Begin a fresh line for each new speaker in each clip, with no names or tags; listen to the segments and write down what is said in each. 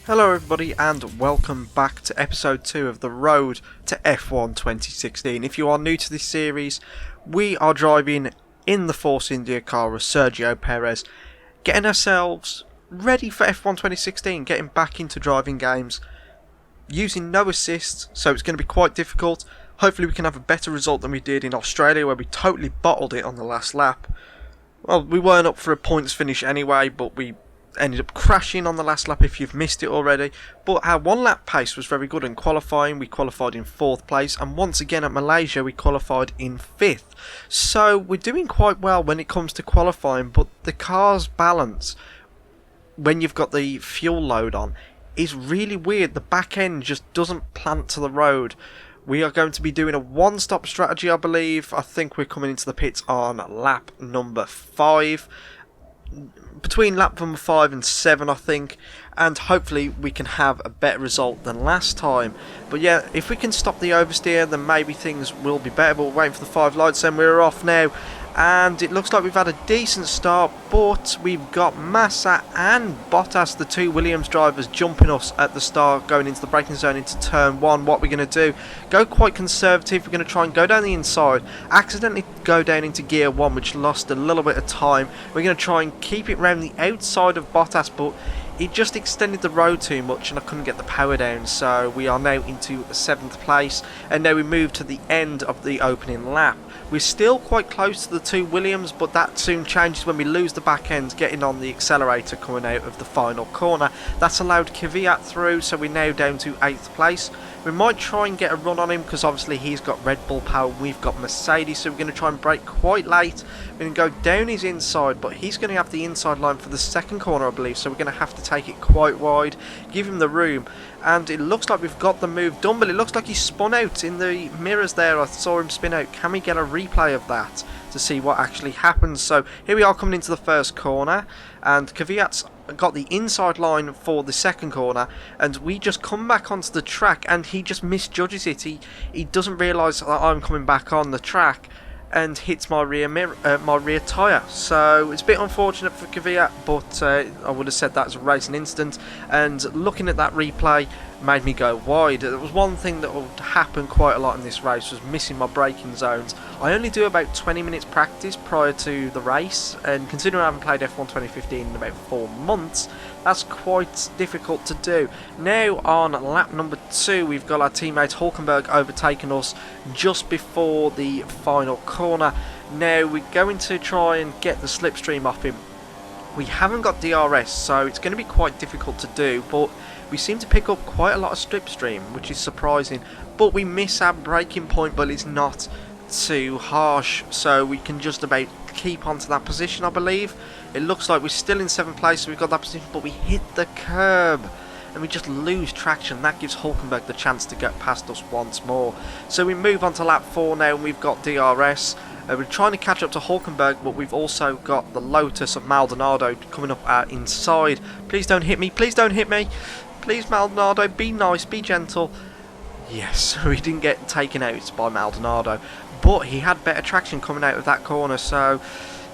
Hello everybody and welcome back to episode 2 of the Road to F1 2016. If you are new to this series, we are driving in the Force India car with Sergio Perez, getting ourselves ready for F1 2016, getting back into driving games, using no assists, so it's going to be quite difficult. Hopefully we can have a better result than we did in Australia where we totally bottled it on the last lap. Well, we weren't up for a points finish anyway, but we ended up crashing on the last lap if you've missed it already. But our one lap pace was very good in qualifying. We qualified in 4th place, and once again at Malaysia we qualified in 5th. So we're doing quite well when it comes to qualifying, but the car's balance when you've got the fuel load on is really weird. The back end just doesn't plant to the road. We are going to be doing a one-stop strategy, I believe. I think we're coming into the pits on lap number 5. Between lap number 5 and 7, I think, and hopefully we can have a better result than last time. But yeah, if we can stop the oversteer, then maybe things will be better. But we're waiting for the 5 lights, and we're off now. And it looks like we've had a decent start, but we've got Massa and Bottas, the two Williams drivers, jumping us at the start, going into the braking zone into turn 1. What we're going to do, go quite conservative. We're going to try and go down the inside, accidentally go down into gear 1, which lost a little bit of time. We're going to try and keep it round the outside of Bottas, but it just extended the road too much and I couldn't get the power down. So we are now into 7th place, and now we move to the end of the opening lap. We're still quite close to the two Williams, but that soon changes when we lose the back end getting on the accelerator coming out of the final corner. That's allowed Kvyat through, so we're now down to 8th place. We might try and get a run on him because obviously he's got Red Bull power, we've got Mercedes, so we're going to try and brake quite late. We're going to go down his inside, but he's going to have the inside line for the second corner, I believe, so we're going to have to take it quite wide, give him the room. And it looks like we've got the move done, but it looks like he spun out in the mirrors there. I saw him spin out. Can we get a replay of that to see what actually happens? So here we are coming into the first corner, and Kvyat's got the inside line for the second corner, and we just come back onto the track and he just misjudges it. He doesn't realise that I'm coming back on the track and hits my rear tyre. So it's a bit unfortunate for Kvyat, but I would have said that as a racing incident, and looking at that replay made me go wide. There was one thing that would happen quite a lot in this race, was missing my braking zones. I only do about 20 minutes practice prior to the race, and considering I haven't played F1 2015 in about 4 months, that's quite difficult to do. Now on lap number 2, we've got our teammate Hulkenburg overtaking us just before the final corner. Now we're going to try and get the slipstream off him. We haven't got DRS, so it's going to be quite difficult to do, but we seem to pick up quite a lot of slipstream, which is surprising. But we miss our braking point, but it's not too harsh, so we can just about keep onto that position, I believe. It looks like we're still in 7th place, so we've got that position, but we hit the curb and we just lose traction. That gives Hulkenberg the chance to get past us once more. So we move on to lap 4 now, and we've got DRS. We're trying to catch up to Hulkenberg, but we've also got the Lotus of Maldonado coming up our inside. Please don't hit me, please don't hit me. Please, Maldonado, be nice, be gentle. Yes, we didn't get taken out by Maldonado, but he had better traction coming out of that corner. So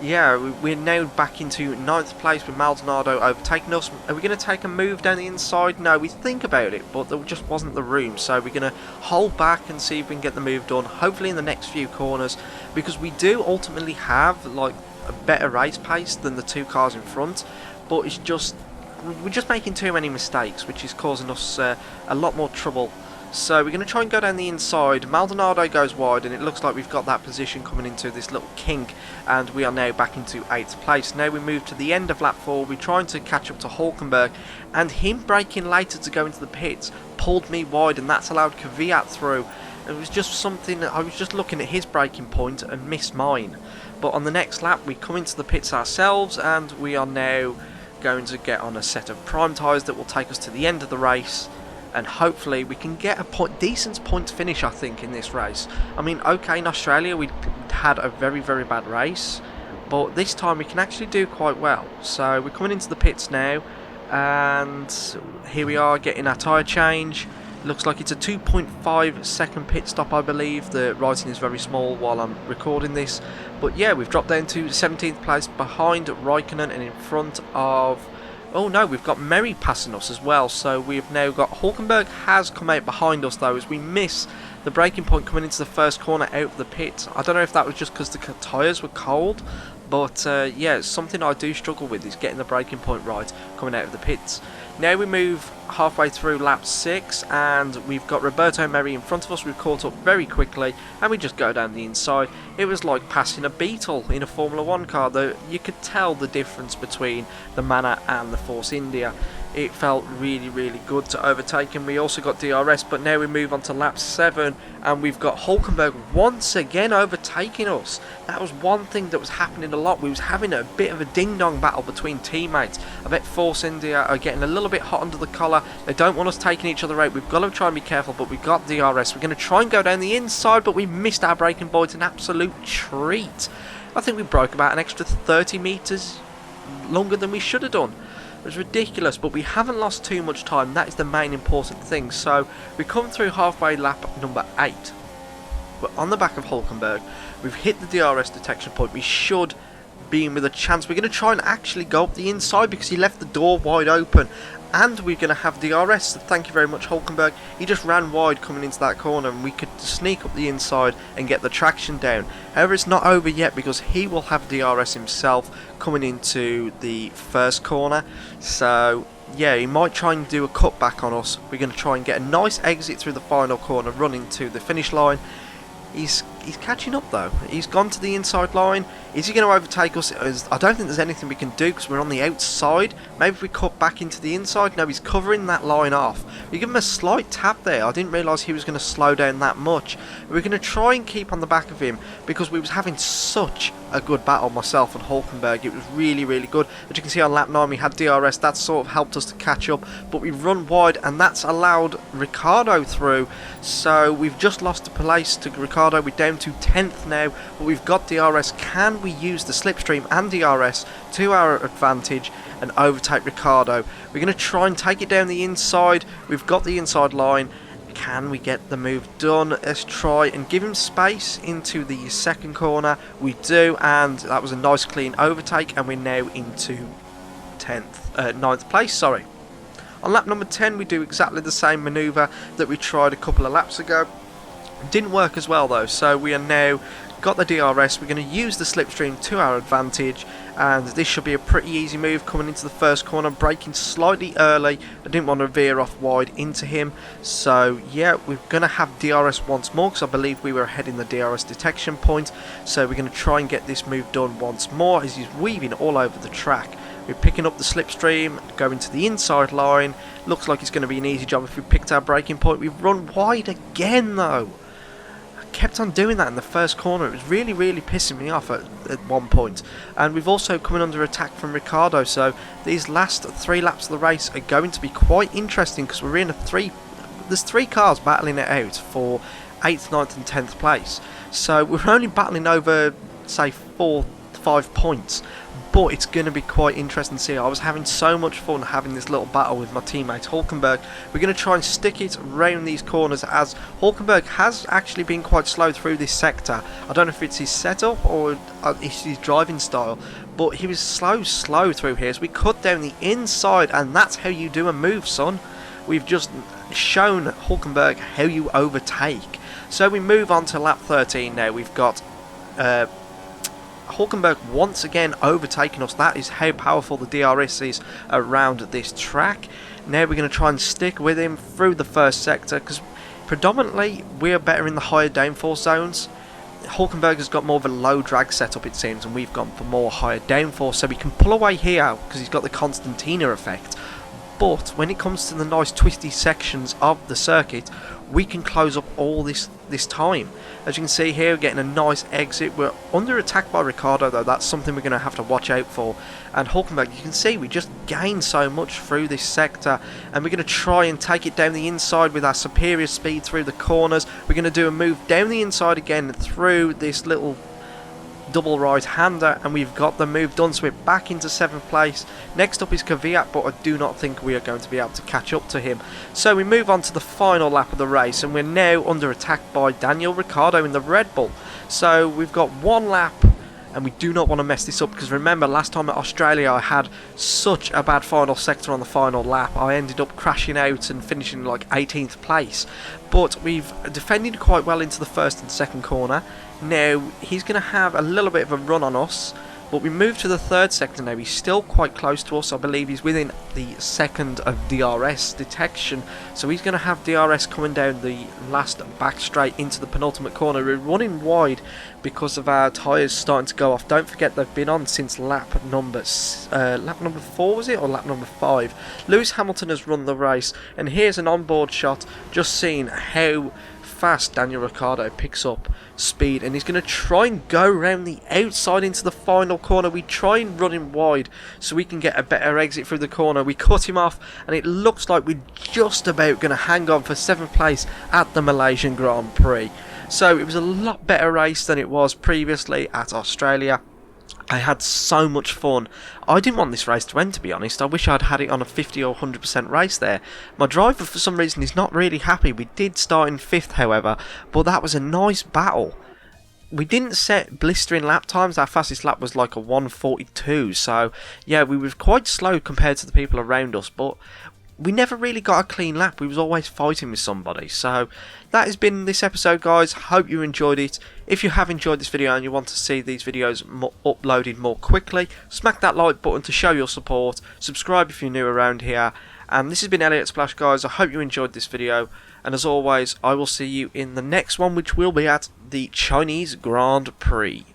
yeah, we're now back into 9th place with Maldonado overtaking us. Are we going to take a move down the inside? No, we think about it, but there just wasn't the room. So we're going to hold back and see if we can get the move done, hopefully in the next few corners, because we do ultimately have like a better race pace than the two cars in front, but it's just, we're just making too many mistakes, which is causing us a lot more trouble. So we're going to try and go down the inside. Maldonado goes wide, and it looks like we've got that position coming into this little kink, and we are now back into 8th place. Now we move to the end of lap 4. We're trying to catch up to Hulkenberg, and him braking later to go into the pits pulled me wide, and that's allowed Kvyat through. It was just something that I was just looking at his braking point and missed mine. But on the next lap we come into the pits ourselves, and we are now going to get on a set of prime tyres that will take us to the end of the race, and hopefully we can get a decent point finish, I think, in this race. I mean, okay, in Australia we had a very, very bad race, but this time we can actually do quite well. So we're coming into the pits now, and here we are getting our tyre change. Looks like it's a 2.5 second pit stop, I believe. The writing is very small while I'm recording this, but yeah, we've dropped down to 17th place behind Raikkonen and in front of Oh no, we've got Merry passing us as well, so we've now got Hulkenburg has come out behind us though, as we miss the braking point coming into the first corner out of the pit. I don't know if that was just because the tyres were cold, but yeah, it's something I do struggle with, is getting the braking point right coming out of the pits. Now we move halfway through lap 6 and we've got Roberto Merry in front of us. We've caught up very quickly and we just go down the inside. It was like passing a beetle in a Formula 1 car, though. You could tell the difference between the Manor and the Force India. It felt really, really good to overtake him. We also got DRS, but now we move on to lap 7 and we've got Hulkenburg once again overtaking us. That was one thing that was happening a lot. We was having a bit of a ding-dong battle between teammates. I bet Force India are getting a little bit hot under the collar. They don't want us taking each other out. We've got to try and be careful, but we've got DRS. We're going to try and go down the inside, but we missed our braking point. An absolute treat. I think we broke about an extra 30 metres longer than we should have done. It was ridiculous, but we haven't lost too much time. That is the main important thing. So we come through halfway lap number 8. We're on the back of Hulkenburg. We've hit the DRS detection point. We should be in with a chance. We're going to try and actually go up the inside because he left the door wide open. And we're going to have DRS, so thank you very much Hulkenburg. He just ran wide coming into that corner and we could sneak up the inside and get the traction down. However, it's not over yet because he will have DRS himself coming into the first corner. So yeah, he might try and do a cutback on us. We're going to try and get a nice exit through the final corner, running to the finish line. He's catching up though. He's gone to the inside line. Is he going to overtake us? I don't think there's anything we can do because we're on the outside. Maybe if we cut back into the inside. No, he's covering that line off. We give him a slight tap there. I didn't realise he was going to slow down that much. We're going to try and keep on the back of him because we was having such a good battle, myself and Hulkenburg. It was really, really good. As you can see on lap 9 we had DRS. That sort of helped us to catch up, but we've run wide and that's allowed Ricciardo through. So we've just lost the place to Ricciardo. We're down to 10th now, but we've got DRS. Can we use the slipstream and DRS to our advantage and overtake Ricciardo? We're going to try and take it down the inside. We've got the inside line. Can we get the move done? Let's try and give him space into the second corner. We do, and that was a nice clean overtake, and we're now into 9th place. Sorry. On lap number 10 we do exactly the same manoeuvre that we tried a couple of laps ago. Didn't work as well though, so we are now got the DRS. We're going to use the slipstream to our advantage, and this should be a pretty easy move coming into the first corner, braking slightly early. I didn't want to veer off wide into him, so yeah, we're going to have DRS once more because I believe we were ahead in the DRS detection point. So we're going to try and get this move done once more as he's weaving all over the track. We're picking up the slipstream, going to the inside line. Looks like it's going to be an easy job if we picked our braking point. We've run wide again though. Kept on doing that in the first corner. It was really, really pissing me off at one point. And we've also coming under attack from Ricciardo, so these last 3 laps of the race are going to be quite interesting because we're in there's 3 cars battling it out for 8th, 9th and 10th place. So we're only battling over, say, 4-5 points. But it's going to be quite interesting to see. I was having so much fun having this little battle with my teammate Hulkenburg. We're going to try and stick it around these corners, as Hulkenburg has actually been quite slow through this sector. I don't know if it's his setup or it's his driving style, but he was slow through here. So we cut down the inside, and that's how you do a move, son. We've just shown Hulkenburg how you overtake. So we move on to lap 13 now. We've got Hulkenburg once again overtaking us. That is how powerful the DRS is around this track. Now we're going to try and stick with him through the first sector because predominantly we're better in the higher downforce zones. Hulkenburg has got more of a low drag setup it seems, and we've gone for more higher downforce, so we can pull away here because he's got the Constantina effect. But when it comes to the nice twisty sections of the circuit, we can close up all this time. As you can see here, we're getting a nice exit. We're under attack by Ricciardo though. That's something we're going to have to watch out for. And Hulkenburg, you can see we just gained so much through this sector, and we're going to try and take it down the inside with our superior speed through the corners. We're going to do a move down the inside again through this little double right hander, and we've got the move done, so we're back into 7th place. Next up is Kvyat, but I do not think we are going to be able to catch up to him. So we move on to the final lap of the race, and we're now under attack by Daniel Ricciardo in the Red Bull. So we've got 1 lap and we do not want to mess this up, because remember last time at Australia I had such a bad final sector on the final lap. I ended up crashing out and finishing like 18th place, but we've defended quite well into the first and second corner. Now he's going to have a little bit of a run on us, but we move to the third sector now. He's still quite close to us. I believe he's within the second of DRS detection. So he's going to have DRS coming down the last back straight into the penultimate corner. We're running wide because of our tyres starting to go off. Don't forget they've been on since lap number 4, was it? Or lap number 5. Lewis Hamilton has run the race. And here's an onboard shot just seeing how fast Daniel Ricciardo picks up speed, and he's going to try and go around the outside into the final corner. We try and run him wide so we can get a better exit through the corner. We cut him off, and it looks like we're just about going to hang on for 7th place at the Malaysian Grand Prix. So it was a lot better race than it was previously at Australia. I had so much fun. I didn't want this race to end, to be honest. I wish I'd had it on a 50 or 100% race there. My driver, for some reason, is not really happy. We did start in 5th, however, but that was a nice battle. We didn't set blistering lap times. Our fastest lap was like a 1:42, so yeah, we were quite slow compared to the people around us, but we never really got a clean lap. We was always fighting with somebody. So that has been this episode, guys. Hope you enjoyed it. If you have enjoyed this video and you want to see these videos uploaded more quickly, smack that like button to show your support. Subscribe if you're new around here. And this has been Elliott Splash, guys. I hope you enjoyed this video. And as always, I will see you in the next one, which will be at the Chinese Grand Prix.